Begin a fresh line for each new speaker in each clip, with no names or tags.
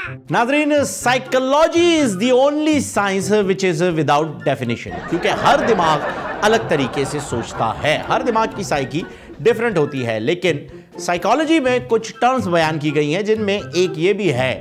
नाज़रीन, psychology is the only science which is without definition, क्योंकि हर दिमाग अलग तरीके से सोचता है, हर दिमाग की साइकी डिफरेंट होती है। लेकिन साइकोलॉजी में कुछ टर्म्स बयान की गई हैं, जिनमें एक ये भी है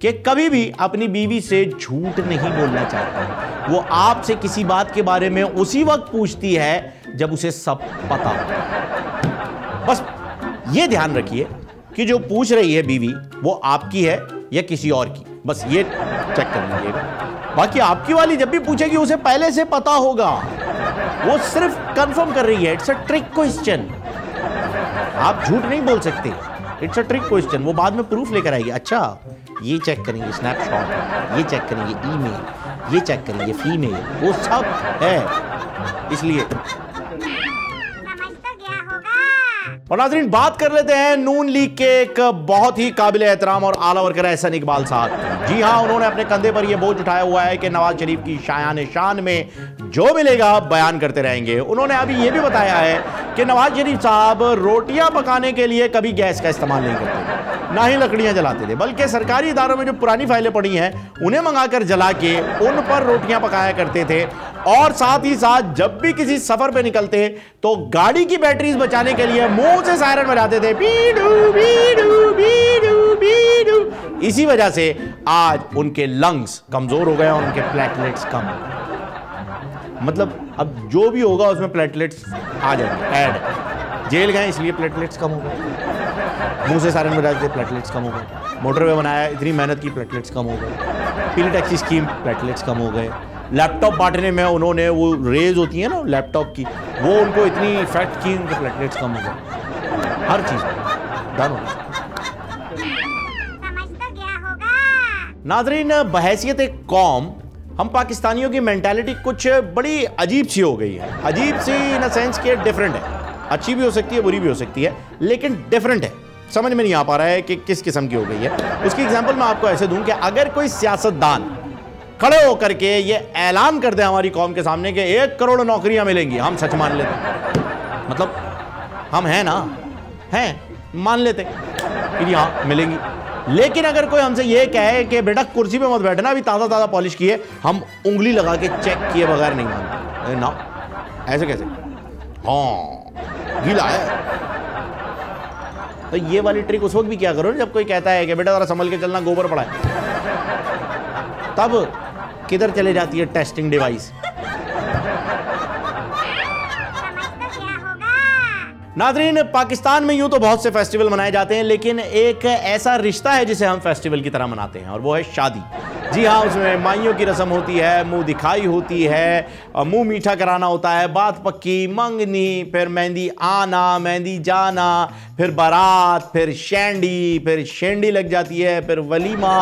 कि कभी भी अपनी बीवी से झूठ नहीं बोलना चाहता। वो आपसे किसी बात के बारे में उसी वक्त पूछती है जब उसे सब पता होता है। बस ये ध्यान रखिए कि जो पूछ रही है बीवी वो आपकी है या किसी और की, बस ये चेक कर लीजिएगा। बाकी आपकी वाली जब भी पूछेगी उसे पहले से पता होगा, वो सिर्फ कंफर्म कर रही है। इट्स अ ट्रिक क्वेश्चन, आप झूठ नहीं बोल सकते। इट्स अ ट्रिक क्वेश्चन, वो बाद में प्रूफ लेकर आएगी। अच्छा, ये चेक करेंगे स्नैपशॉट, ये चेक करेंगे ईमेल, ये चेक करेंगे फीमेल, वो सब है। इसलिए और नाज़रीन, बात कर लेते हैं नून लीग के एक बहुत ही काबिल एहतराम और आला वर्कर एहसन इकबाल साहब। जी हाँ, उन्होंने अपने कंधे पर यह बोझ उठाया हुआ है कि नवाज शरीफ की शायान शान में जो मिलेगा बयान करते रहेंगे। उन्होंने अभी यह भी बताया है कि नवाज शरीफ साहब रोटियां पकाने के लिए कभी गैस का इस्तेमाल नहीं करते, ना ही लकड़ियां जलाते थे, बल्कि सरकारी इदारों में जो पुरानी फाइलें पड़ी हैं उन्हें मंगाकर जला के उन पर रोटियां पकाया करते थे। और साथ ही साथ जब भी किसी सफर पे निकलते तो गाड़ी की बैटरीज बचाने के लिए मुंह से सायरन बजाते थे, बीडू बीडू बीडू बीडू। इसी वजह से आज उनके लंग्स कमजोर हो गए और उनके प्लेटलेट्स कम। मतलब अब जो भी होगा उसमें प्लेटलेट्स आ जाएंगे, ऐड। जेल गए इसलिए प्लेटलेट्स कम हो गए, मुंह से सायरन बजाते थे, प्लेटलेट्स कम हो गए। मोटरवे बनाया, इतनी मेहनत की, प्लेटलेट्स कम हो गए। पीली टैक्सी स्कीम, प्लेटलेट्स कम हो गए। लैपटॉप बांटने में उन्होंने वो रेज होती है ना लैपटॉप की, वो उनको इतनी इफेक्ट की, उनके प्लेटलेट्स कम हो गए। हर चीज डन हो गया। नाज़रीन, बहैसियत एक कौम, हम पाकिस्तानियों की मेंटालिटी कुछ बड़ी अजीब सी हो गई है। अजीब सी इन अ सेंस के डिफरेंट है, अच्छी भी हो सकती है, बुरी भी हो सकती है, लेकिन डिफरेंट है। समझ में नहीं आ पा रहा है कि किस किस्म की हो गई है। उसकी एग्जांपल मैं आपको ऐसे दूं कि अगर कोई सियासतदान खड़े होकर के ये ऐलान कर दे हमारी कौम के सामने कि 1 करोड़ नौकरियां मिलेंगी, हम सच मान लेते। मतलब हम हैं ना, हैं, मान लेते कि हाँ मिलेंगी। लेकिन अगर कोई हमसे ये कहे कि बेटा कुर्सी पे मत बैठना, अभी ताज़ा ताज़ा पॉलिश किए, हम उंगली लगा के चेक किए बगैर नहीं मानते ना। ऐसे कैसे? हाँ, गीला है। तो ये वाली ट्रिक उस वक्त भी क्या करो जब कोई कहता है कि बेटा जरा संभल के चलना, गोबर पड़ा है, तब किधर चले जाती है टेस्टिंग डिवाइस। नाज़रीन, पाकिस्तान में यूं तो बहुत से फेस्टिवल मनाए जाते हैं, लेकिन एक ऐसा रिश्ता है जिसे हम फेस्टिवल की तरह मनाते हैं, और वो है शादी। जी हाँ, उसमें माइयों की रस्म होती है, मुंह दिखाई होती है, मुंह मीठा कराना होता है, बात पक्की, मंगनी, फिर मेहंदी आना, मेहंदी जाना, फिर बारात, फिर शैंडी, फिर शेंडी लग जाती है, फिर वलीमा।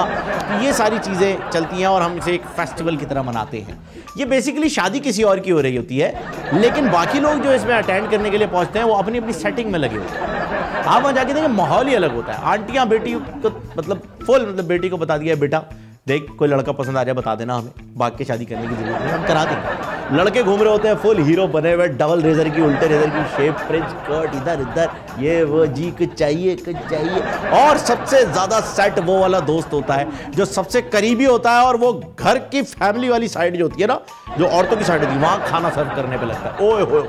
ये सारी चीज़ें चलती हैं और हम इसे एक फेस्टिवल की तरह मनाते हैं। ये बेसिकली शादी किसी और की हो रही होती है, लेकिन बाकी लोग जो इसमें अटेंड करने के लिए पहुंचते हैं वो अपनी अपनी सेटिंग में लगे होते हैं। आप वहाँ जाके देखें, माहौल ही अलग होता है। आंटियाँ बेटी को मतलब फुल मतलब बेटी को बता दिया, बेटा देख कोई लड़का पसंद आ जाए बता देना, हमें भाग के शादी करने की जरूरत नहीं, हम करा देंगे। लड़के घूम रहे होते हैं फुल हीरो बने हुए, डबल रेजर की, उल्टे रेजर की शेप, फ्रेंच कट, इधर उधर, ये वो, जी कुछ चाहिए कुछ चाहिए। और सबसे ज्यादा सेट वो वाला दोस्त होता है जो सबसे करीबी होता है, और वो घर की फैमिली वाली साइड जो होती है ना, जो औरतों की साइड होती है, वहां खाना सर्व करने पे लगता है। ओए होए,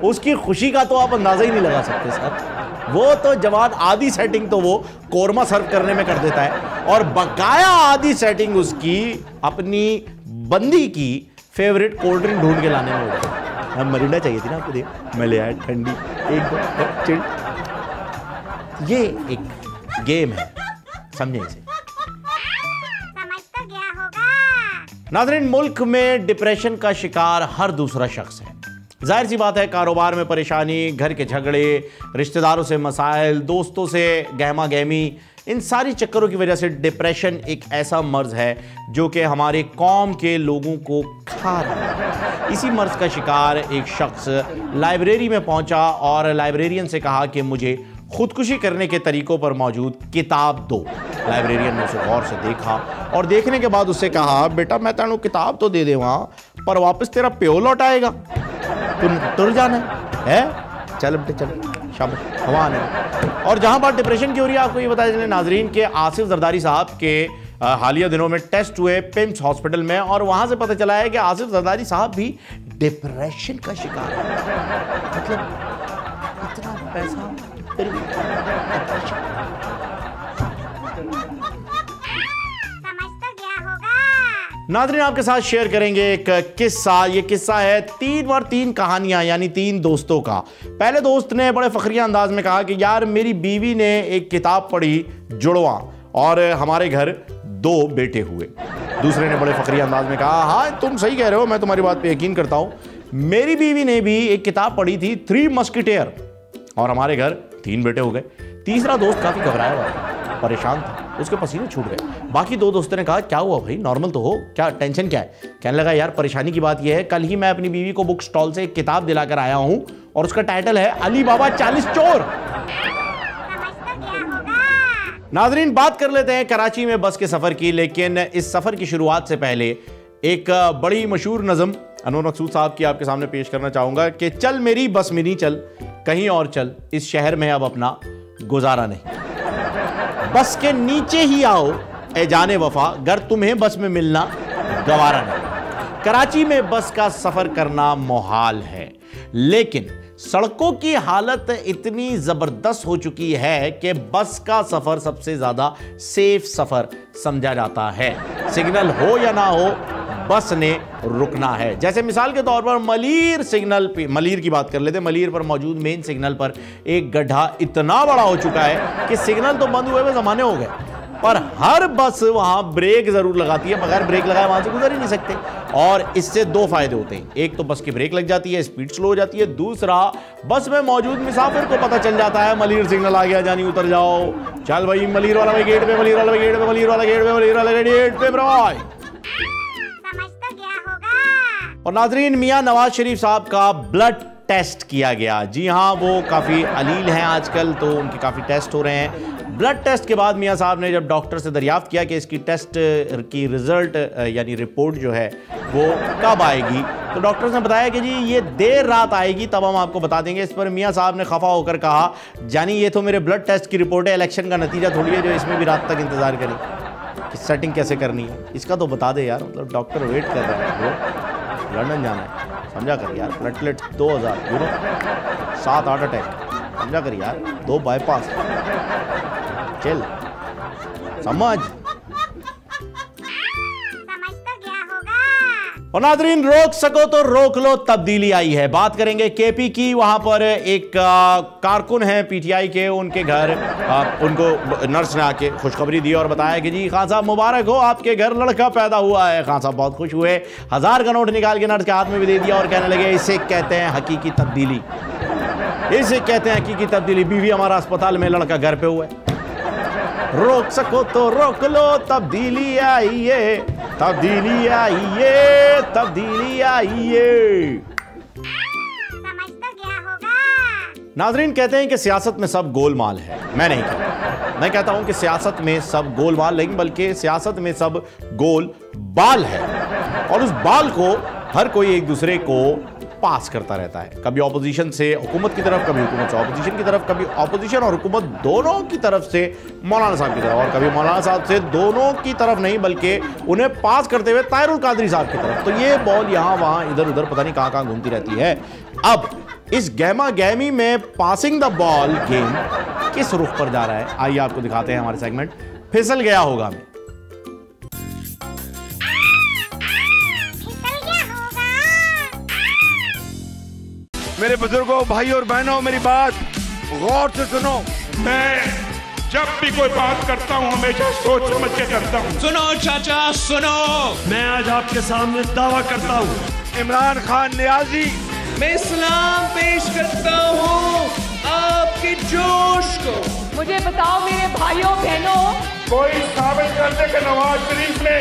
उसकी खुशी का तो आप अंदाजा ही नहीं लगा सकते सर। वो तो जवान आधी सेटिंग तो वो कोरमा सर्व करने में कर देता है, और बकाया आधी सेटिंग उसकी अपनी बंदी की फेवरेट कोल्ड ड्रिंक ढूंढ के लाने में हो जाए। अब मरिंडा चाहिए थी ना आपको, दे मैं ले आया ठंडी एकदम चिल। ये एक गेम है, समझे इसे।
समझ तो गया होगा।
नाज़रीन, मुल्क में डिप्रेशन का शिकार हर दूसरा शख्स है। जाहिर सी बात है, कारोबार में परेशानी, घर के झगड़े, रिश्तेदारों से मसाइल, दोस्तों से गहमा गहमी, इन सारी चक्करों की वजह से डिप्रेशन एक ऐसा मर्ज है जो कि हमारे कौम के लोगों को खा रहा है। इसी मर्ज का शिकार एक शख्स लाइब्रेरी में पहुंचा और लाइब्रेरियन से कहा कि मुझे खुदकुशी करने के तरीकों पर मौजूद किताब दो। लाइब्रेरियन ने उसे गौर से देखा और देखने के बाद उससे कहा, बेटा मैं तेनू किताब तो दे दे वहाँ, पर वापस तेरा प्यो लौट आएगा, तुम तुर जाना है? चल बेटे चल, शाबाश, हवा आने। और जहां बात डिप्रेशन की हो रही है, आपको ये बताया चले नाजरीन के आसिफ जरदारी साहब के हालिया दिनों में टेस्ट हुए पिम्स हॉस्पिटल में और वहां से पता चला है कि आसिफ जरदारी साहब भी डिप्रेशन का शिकार है। मतलब इतना पैसा फिर भी डिप्रेशन। नाज़रीन आपके साथ शेयर करेंगे एक किस्सा। ये किस्सा है 3 कहानियां यानी 3 दोस्तों का। पहले दोस्त ने बड़े फखरिया अंदाज में कहा कि यार मेरी बीवी ने एक किताब पढ़ी जुड़वा और हमारे घर 2 बेटे हुए। दूसरे ने बड़े फखरिया अंदाज में कहा हाँ तुम सही कह रहे हो, मैं तुम्हारी बात पे यकीन करता हूँ, मेरी बीवी ने भी एक किताब पढ़ी थी 3 मस्किटेयर और हमारे घर 3 बेटे हो गए। तीसरा दोस्त काफी घबराया हुआ था, परेशान था, उसके पसीने छूट गए। बाकी 2 दोस्तों ने कहा क्या हुआ भाई, नॉर्मल तो हो, क्या टेंशन क्या है? कहने लगा यार परेशानी की बात यह है, कल ही मैं अपनी बीवी को बुक स्टॉल से एक किताब दिलाकर आया हूं और उसका टाइटल है अली बाबा 40 चोर। नाजरीन बात कर लेते हैं कराची में बस के सफर की, लेकिन इस सफर की शुरुआत से पहले एक बड़ी मशहूर नज़म अनवर मकसूद साहब की आपके सामने पेश करना चाहूंगा कि चल मेरी बस में नहीं चल, कहीं और चल, इस शहर में अब अपना गुजारा नहीं। बस के नीचे ही आओ ए जाने वफा, गर तुम्हें बस में मिलना गवारा नहीं। कराची में बस का सफर करना मुहाल है, लेकिन सड़कों की हालत इतनी जबरदस्त हो चुकी है कि बस का सफर सबसे ज्यादा सेफ सफर समझा जाता है। सिग्नल हो या ना हो बस ने रुकना है। जैसे मिसाल के तौर पर मलीर सिग्नल पे, मलीर की बात कर लेते हैं, मलीर पर मौजूद मेन सिग्नल पर एक गड्ढा इतना बड़ा हो चुका है कि सिग्नल तो बंद हुए जमाने हो गए, पर हर बस वहां ब्रेक जरूर लगाती है, बगैर ब्रेक लगाए वहां से गुजर ही नहीं सकते। और इससे 2 फायदे होते हैं, एक तो बस की ब्रेक लग जाती है, स्पीड स्लो हो जाती है, दूसरा बस में मौजूद मुसाफिर को पता चल जाता है मलीर सिग्नल आ गया, जानी उतर जाओ, चल भाई मलीर वाला भाई गेट पे, मलीर वाला गेट पे, मलीर वाला गेट पे, मलीर वाला गेट पे भाई। और नाजरीन मियां नवाज शरीफ साहब का ब्लड टेस्ट किया गया। जी हाँ, वो काफ़ी अलील हैं आजकल, तो उनके काफ़ी टेस्ट हो रहे हैं। ब्लड टेस्ट के बाद मियां साहब ने जब डॉक्टर से दरियाफ्त किया कि इसकी टेस्ट की रिजल्ट यानी रिपोर्ट जो है वो कब आएगी, तो डॉक्टर्स ने बताया कि जी ये देर रात आएगी, तब हम आपको बता देंगे। इस पर मियां साहब ने खफा होकर कहा जानी ये तो मेरे ब्लड टेस्ट की रिपोर्ट है, इलेक्शन का नतीजा थोड़ी है जो इसमें भी रात तक इंतजार करें, कि सेटिंग कैसे करनी है इसका तो बता दे यार। मतलब डॉक्टर वेट कर रहे हैं, वो लंदन जाना है, समझा कर यार। प्लेटलेट 2000 यूरो, 7-8 अटैक, समझा कर यार, 2 बाईपास, चल समझ
तो गया होगा।
और नाजरीन रोक सको तो रोक लो, तब्दीली आई है। बात करेंगे केपी की। वहां पर एक कारकुन है पीटीआई के, उनके घर उनको नर्स ने आके खुशखबरी दी और बताया कि जी खान साहब मुबारक हो, आपके घर लड़का पैदा हुआ है। खान साहब बहुत खुश हुए, 1000 का नोट निकाल के नर्स के हाथ में भी दे दिया और कहने लगे इसे कहते हैं हकीकी तब्दीली, इसे कहते हैं हकीकी तब्दीली। बीवी हमारा अस्पताल में, लड़का घर पे हुआ है। रोक सको तो रोक लो, तब्दीली आई है, तब्दीली आई है, तब्दीली आई है।
समझ तो गया होगा।
नाजरीन कहते हैं कि सियासत में सब गोलमाल है। मैं नहीं कहता, मैं कहता हूं कि सियासत में सब गोलमाल नहीं, बल्कि सियासत में सब गोल बाल है और उस बाल को हर कोई एक दूसरे को पास करता रहता है। कभी ऑपोजिशन से हुकूमत की तरफ, कभी हुकूमत से ऑपोजिशन की तरफ, कभी ऑपोजिशन और हुकूमत दोनों की तरफ से मौलाना साहब की तरफ, और कभी मौलाना साहब से दोनों की तरफ नहीं बल्कि उन्हें पास करते हुए ताहिरुल कादरी साहब की तरफ। तो ये बॉल यहाँ वहाँ इधर उधर पता नहीं कहाँ कहाँ घूमती रहती है। अब इस गहमा गहमी में पासिंग द बॉल गेम किस रुख पर जा रहा है, आइए आपको दिखाते हैं हमारे सेगमेंट फिसल गया होगा में।
मेरे बुजुर्गों, भाइयों और बहनों, मेरी बात गौर से सुनो।
मैं जब भी कोई बात करता हूँ हमेशा सोच समझ के करता हूँ।
सुनो चाचा सुनो, मैं आज आपके सामने दावा करता हूँ,
इमरान खान नियाजी,
मैं सलाम पेश करता हूँ आपके जोश को।
मुझे बताओ मेरे भाइयों बहनों,
कोई साबित कर दे कि नवाज शरीफ ने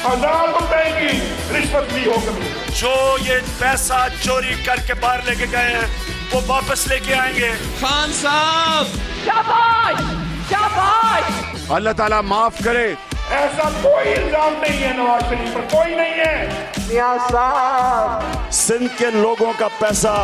1000 रुपए की रिश्वत ली हो कभी।
जो ये पैसा चोरी करके बाहर लेके गए हैं वो वापस लेके आएंगे।
खान साहब
शाबाश शाबाश।
अल्लाह ताला माफ करे।
ऐसा कोई इल्जाम नहीं है नवाज शरीफ पर, कोई नहीं है।
मियां साहब,
सिंध के लोगों का पैसा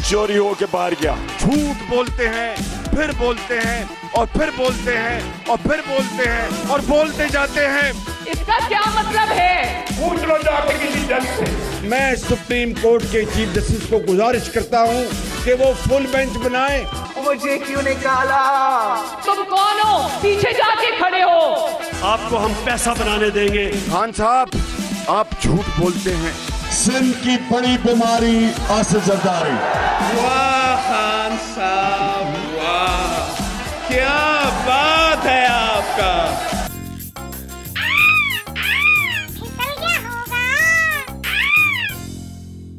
चोरी होके बाहर गया।
झूठ बोलते हैं, फिर बोलते हैं और फिर बोलते हैं और फिर बोलते हैं और बोलते जाते हैं।
इसका क्या मतलब है?
पूछ लो जाके किसी जज से।
मैं सुप्रीम कोर्ट के चीफ जस्टिस को गुजारिश करता हूं कि वो फुल बेंच बनाएं।
मुझे क्यों निकाला?
तुम कौन हो? पीछे जाके खड़े हो।
आपको हम पैसा बनाने देंगे।
खान साहब, आप झूठ बोलते हैं।
सिंध की बड़ी बीमारी आसिफ जरदारी।
वाह खान साहब, वाह, क्या बात है आपका।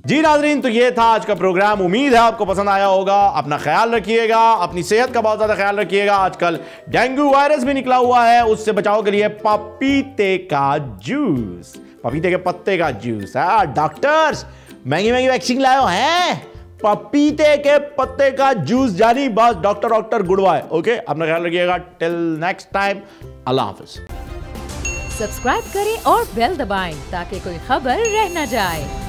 जी नाज़रीन, तो ये था आज का प्रोग्राम। उम्मीद है आपको पसंद आया होगा। अपना ख्याल रखिएगा, अपनी सेहत का बहुत ज़्यादा ख्याल रखिएगा। आजकल डेंगू वायरस भी निकला हुआ है, उससे बचाव के लिए पपीते का जूस, पपीते के पत्ते का जूस। डॉक्टर्स महंगी महंगी वैक्सीन लाए हैं, पपीते के पत्ते का जूस जानी बस डॉक्टर गुडबाय। ओके, अपना ख्याल रखिएगा। टिल नेक्स्ट टाइम, अल्लाह हाफिज।
सब्सक्राइब करें और बेल दबाएं ताकि कोई खबर रह न जाए।